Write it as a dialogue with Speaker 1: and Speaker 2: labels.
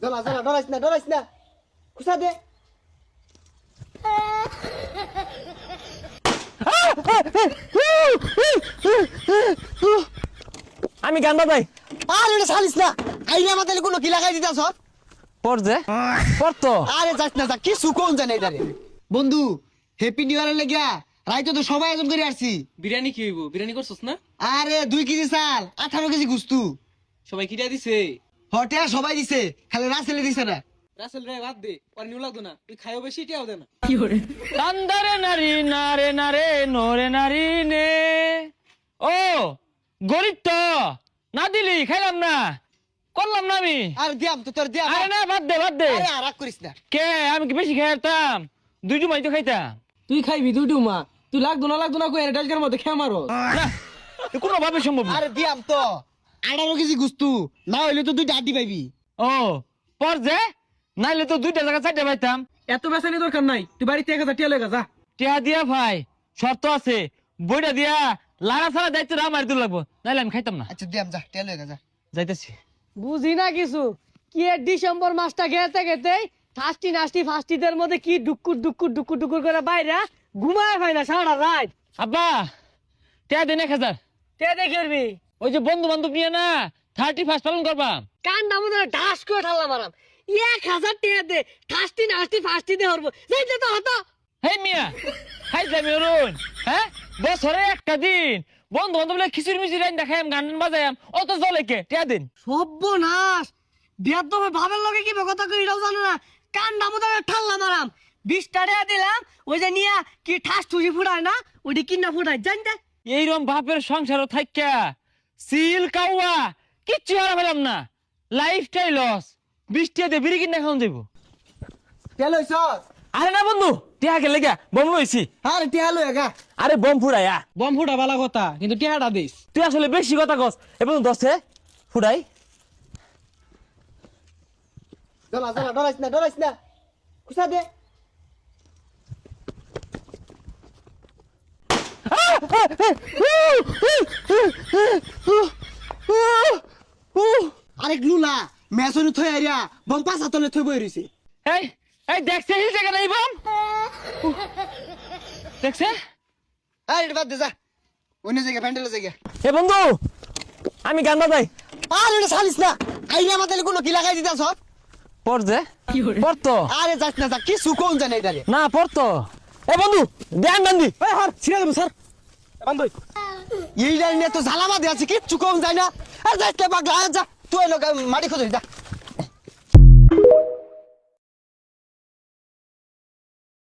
Speaker 1: জ্বালা জ্বালা ডরাইস না খুসা দে।
Speaker 2: আমি গান বাজাই।
Speaker 1: আর এটা ছাড়িস না, আইনা মাথায় কোনো কি লাগাই দিতাছ।
Speaker 2: পর যে পর তো
Speaker 1: আরে যাস না, যা কিছু কোন জানে এটারে। বন্ধু হ্যাপি নিউ ইয়ারের লাগিয়া রাইতো তো সবাই আয়োজন করে আসছি।
Speaker 3: বিরিয়ানি কি হইব? বিরিয়ানি করছস না?
Speaker 1: আরে 2 কেজি চাল 18 কেজি গুস্তু।
Speaker 3: সবাই কিটা দিছে?
Speaker 1: হটে সবাই দিছে, খালি রাসেলে দিছে না।
Speaker 3: রাসেল রে বাদ দে, আর নিউ লাগতো না, তুই খাইও বেশি টিয়াও দে না।
Speaker 2: কান্দারে নারী নারে নারে নোরে নারী নে। ও গরিব তো না দিলি খাইলাম না, করলাম না আমি।
Speaker 1: আরে দিয়াম তো তোর দিয়াম।
Speaker 2: আরে না বাদ দে বাদ দে।
Speaker 1: আরে রাগ করিস না।
Speaker 2: কে আমি কি বেশি খাইতাম? দুইটু মাই তো খাইতাম
Speaker 3: তুই খাইবি দুইটু মা, তুই লাগতো না কই ডালকার মধ্যে খেয়ে মারো
Speaker 2: না, এ কোনো ভাবে সম্ভব না।
Speaker 1: আরে দিয়াম তো 18 কেজি গুস্তু, না হইলে তো 2টা আড্ডি পাইবি।
Speaker 2: ও পর যে নাইলে তো 2টা জায়গা 4টা পাইতাম।
Speaker 3: এত বেসানি দরকার নাই, তুই বাড়িতে 1000 টিয়া লয়ে যা।
Speaker 2: টিয়া দিয়া ভাই শর্ত আছে, বইটা দিয়া লাড়া ছাড়া দায়িত্ব আমার দিতে লাগবো, নাইলে আমি খাইতাম না।
Speaker 1: আচ্ছা দিয়াম, যা টেল হয়ে যা।
Speaker 2: যাইতেছি।
Speaker 4: বুঝি না কিছু কি ডিসেম্বর মাসটা গেতে গেতে ফাস্টি নাস্টি ফাস্টিদের মধ্যে কি ডুকুর করে বাইরে ঘুমায় হয় না সারা রাত।
Speaker 2: আব্বা টিয়া দিন 1000।
Speaker 4: তে দেখবি
Speaker 2: ওই যে বন্ধু বান্ধব নিয়ে না 31 পালন করবা।
Speaker 4: কান্ডা মধ্যে ঢাস করে ঠাল্লা মারাম 1000 টাকা দে ফাস্টি নাস্টি ফাস্টি দে হরবো যাইতে তো হতো।
Speaker 2: হে মিয়া খাইতাম অরুণ, হ্যাঁ বছরে একটা দিন বন্ধু বান্ধব খিচুড়ি মিচুড়ি রাইন দেখাম গান বাজায়াম, অত জলে কে টিয়া দিন।
Speaker 4: সর্বনাশ বেদ ভাবের লগে কি কথা কই এটাও জানো না। কান্ডা মধ্যে ঠাল্লা মারাম 20 টাকা দিলাম, ওই যে নিয়া কি ঠাস ঠুসি ফুটায় না ওইটি কিনা ফুটায় জানতে।
Speaker 2: এইরকম বাপের সংসারও থাইকা সিল কাউয়া কিচ্ছু হারা পেলাম না, লাইফটাই লস। 20 টাকা দিয়ে বিড়ি কিনা খাওয়া যাবো।
Speaker 1: টেল হইছ?
Speaker 2: আরে না বন্ধু টিয়া গেলে গা বম হয়েছি।
Speaker 1: আরে টেল হয়ে গা।
Speaker 2: আরে বম ফুড়াইয়া
Speaker 3: বম ফুটা বালা কথা, কিন্তু টিয়াটা দিস।
Speaker 2: তুই আসলে বেশি কথা কস, এবং 10 ফুড়াই।
Speaker 1: জ্বালা জ্বালা ডরাইস না খুসা দে। আরে লুলা মেসন থই আরিয়া বম পাঁচা তলে থই বই রইছে।
Speaker 2: এই এই দেখছে এই জায়গা নাই বম দেখছে।
Speaker 1: আরে বাদ দে যা, অন্য জায়গা প্যান্ডেলের জায়গা।
Speaker 2: এ বন্ধু আমি গান বাজাই।
Speaker 1: আরে এটা ছাড়িস না, আইনা মাথায় কোনো কি লাগাই দিতাছ।
Speaker 2: পর যে পর তো
Speaker 1: আরে যাস না, যা কিছু কোন জানে এটারে।
Speaker 2: না পর তো। এ বন্ধু ধ্যান বান্ধি
Speaker 3: ছিড়ে দেবো স্যার বান্ধব।
Speaker 1: এই লাইনে তো ঝালামা দিয়ে আছে, কিচ্ছু কোন যায় না। আর যাইতে পাগলা, যা তুই লোক মাটি খোঁজ যা।